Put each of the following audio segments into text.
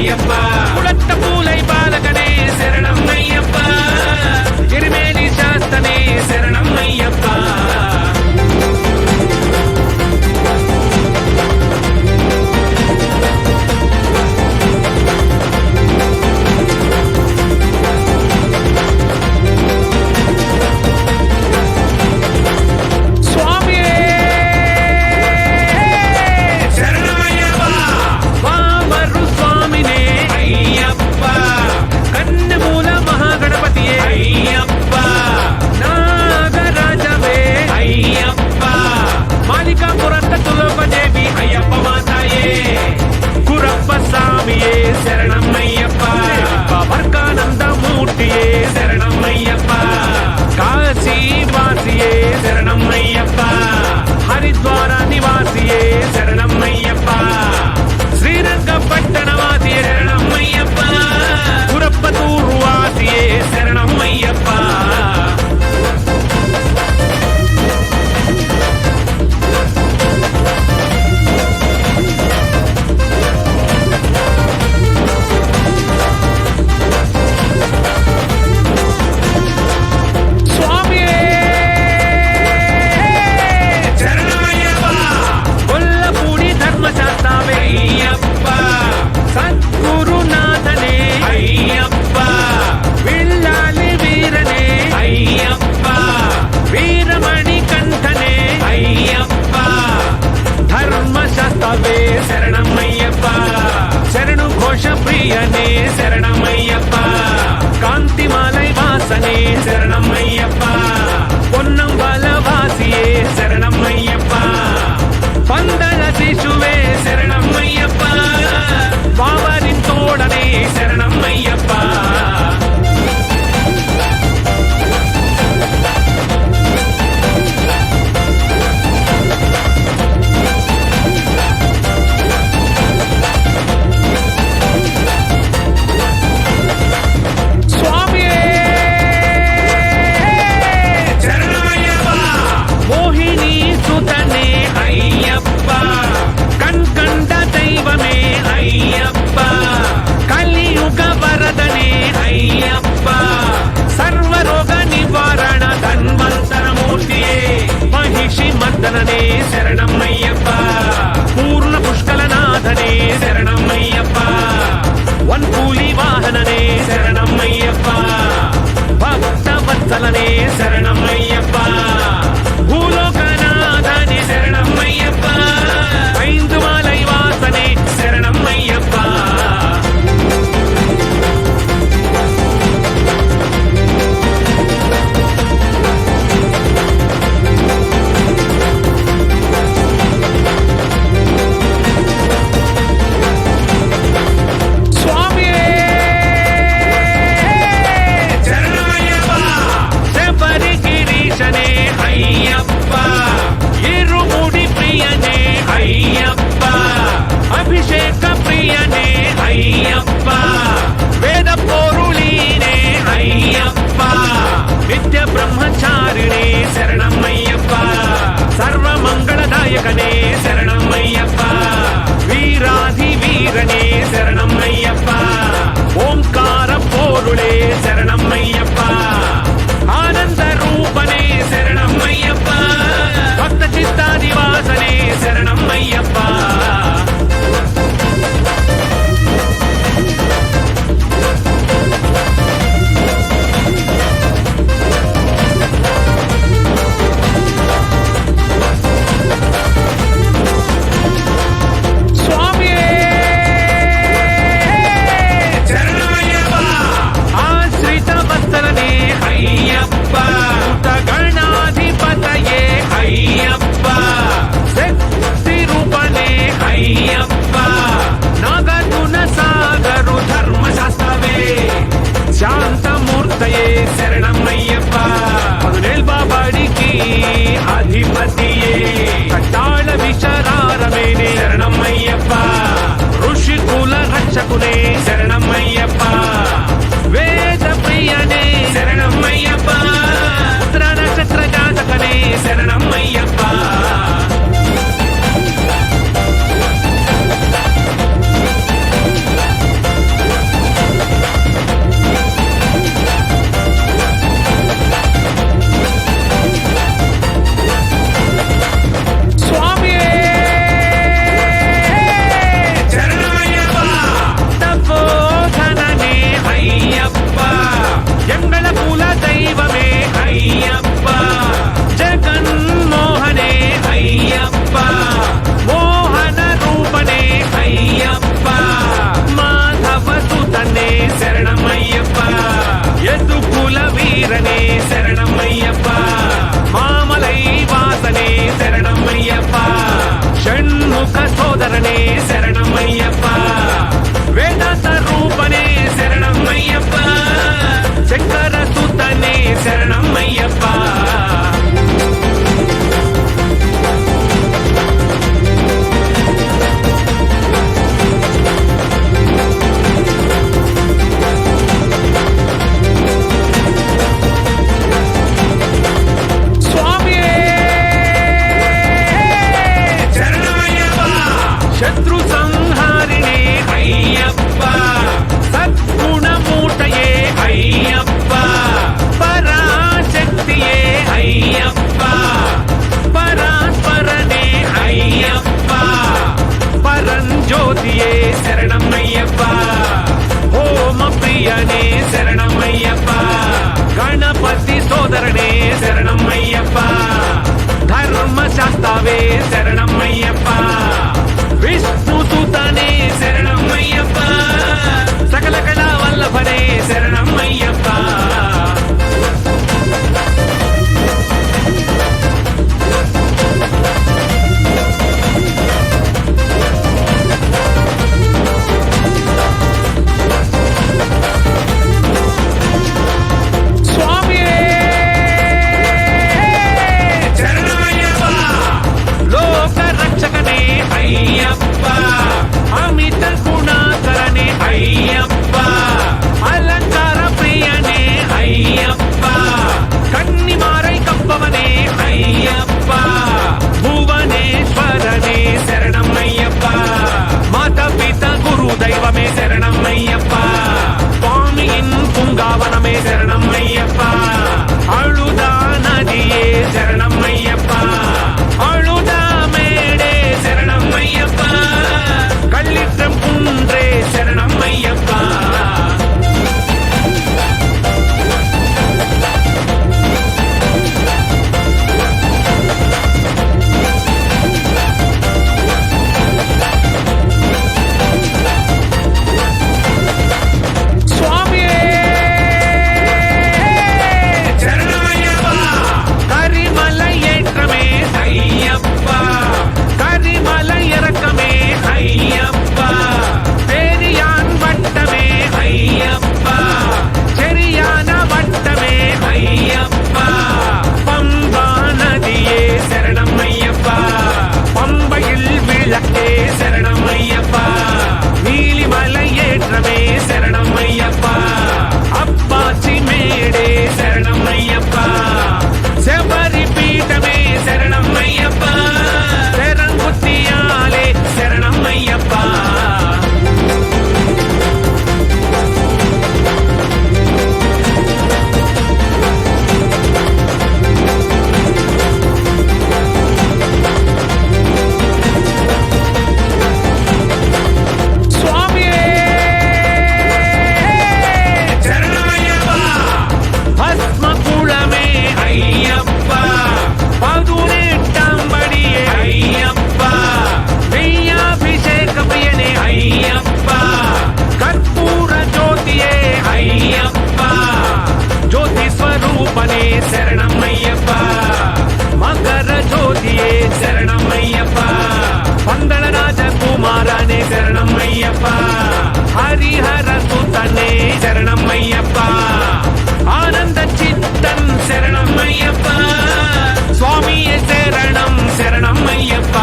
శరణమయ్యప్ప కుడట్ట పూలై బాలకనే శరణమయ్యప్ప ఎరిమేలి శాస్తనే శరణమయ్యప్ప శరణమయ్యప్ప వర్గానందమూర్తియే శరణమయ్యప్ప కాశీవాసియే శరణమయ్యప్ప హరిద్వార నివాసియే శరణమయ్యప్ప శ్రీరంగపట్టణవాసియే శరణమయ్యప్ప పురప్పతూరు వాసియే శరణమయ్యప్ప శరణమయ్యప్ప శరణు ఘోష ప్రియనే శరణమయ్యప్ప కాంతిమాలై వాసనే శరణమయ్యప్ప పొన్నం బలవాసియే శరణమయ్యప్ప పందల శిశువే శరణమయ్యప్ప బావరింతోడనే శరణమయ్యప్ప మర్దననే శరణమయ్యప్ప పూర్ణ పుష్కలనాథనే శరణమయ్యప్ప వన్కూలి వాహననే శరణమయ్యప్ప భక్త వత్సలనే శరణమయ్యప్ప భూలోకనాథనే శరణమయ్యప్ప ఐందుమాలై వాసనే శరణమయ్యప్ప అభిషేక ప్రియనే అయ్యప్ప వేద పోరులీనే అయ్యప్ప నిత్య బ్రహ్మచారిణే శరణమయ్యప్ప సర్వమంగళదాయకనే శరణమయ్యప్ప వీరాధి వీరనే శరణమయ్యప్ప ఓంకార పోరులే శరణమయ్యప్ప ఆనంద రూపనే శరణమయ్యప్ప భక్త చిత్తాదివాసనే శరణమయ్యప్ప శాంతమూర్తయే శరణమయ్యప్ప పదునేల్ బాబాడికి అధిపతియే కట్టాళ విశరారమేనే శరణమయ్యప్ప ఋషికుల రక్షకునే శరణమయ్యప్ప వేద ప్రియనే శరణమయ్యప్ప నక్షత్ర జాతకనే శరణమయ్యప్ప షణ్ముಖ సోదరనే శరణమయ్యప్ప వేదాంత రూపనే శరణమయ్యప్ప శంకర సుతనే శరణమయ్యప్ప శత్రు సంహారిణే అయ్యప్ప సద్గుణమూర్తయే అయ్యప్ప పరాశక్తియే అయ్యప్ప పరాత్పరనే అయ్యప్ప పరంజ్యోతియే శరణమయ్యప్ప హోమ ప్రియనే శరణమయ్యప్ప గణపతి సోదరనే శరణమయ్యప్ప ధర్మశాస్త్రవే శరణమయ్యప్ప విష్ణుసుతనే శరణమయ్యప్ప సకల కళా వల్లభనే శరణమయ్యప్ప అయ్యప్ప అమిత గుణాకరనే అయ్యప్ప అలంకార ప్రియనే అయ్యప్ప కన్నిమారై కప్పవనే అయ్యప్ప భువనేశ్వరనే శరణమయ్యప్ప మాత పిత గురు దైవమే శరణమయ్యప్ప స్వామియిన్ పుంగావనమే శరణమయ్యప్ప అழுదా నదియే శరణమయ్యప్ప అழுదా మేడే శరణమయ్యప్ప కళ్ళిద్రం కుండ్రే శరణమయ్యప్ప శరణమయ్యప్ప నీలిమల ఏట్రమే శరణమయ్యప్ప అప్పాచి మేడే శరణమయ్యప్ప శబరి పీఠమే శరణమయ్యప్ప శరంగుత్తియాలే శరణమయ్యప్ప రూపనే శరణమయ్యప్ప మకర జ్యోతియే శరణమయ్యప్ప పందళ రాజకుమారనే శరణమయ్యప్ప హరిహర సుతనే శరణమయ్యప్ప ఆనంద చిత్తన్ శరణమయ్యప్ప స్వామియే శరణం శరణమయ్యప్ప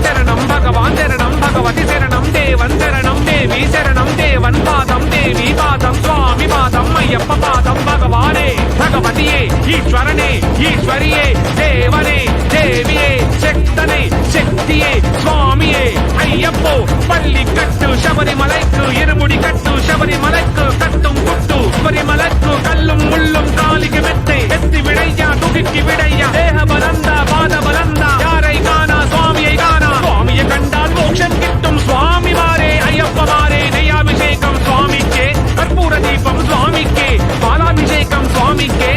శరణం భగవాన్ శరణం భగవతి శరణం దేవన్ శరణం దేవి శరణం దేవన్ పాదం దేవి పాదం స్వామి పాదం అయ్యప్ప పాదం భగవానే భగవతియే ఈశ్వరనే ఈశ్వరియే దేవనే దేవియే శక్తనే శక్తియే స్వామియే అయ్యప్పో పల్లి కట్టు శబరిమலைக்கு இருமுடி கட்டு ശബരിമലയ്ക്ക് കട്ടും കുട്ടു ശബരിമലയ്ക്ക് കല്ലും മുള്ളും കാലിക്ക് മെത്തെ എത്തി വിടയ്യ തുടിക്ക് വിടയ്യ ദേഹബലന്ത പാദബലന്ത യാരൈ കാണാ സ്വാമിയെ കാണാ സ്വാമിയെ കണ്ടാൽ മോക്ഷം കിട്ടും സ്വാമിമാരെ അയ്യപ്പമാരെ നെയ്യാഭിഷേകം സ്വാമിക്ക് കർപ്പൂര ദീപം സ്വാമിക്ക് പാലാഭിഷേകം സ്വാമിക്ക്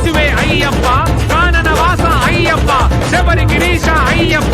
శిశువే అయ్యప్ప, కానన వాస అయ్యప్ప, శబరి గిరీశ అయ్యప్ప,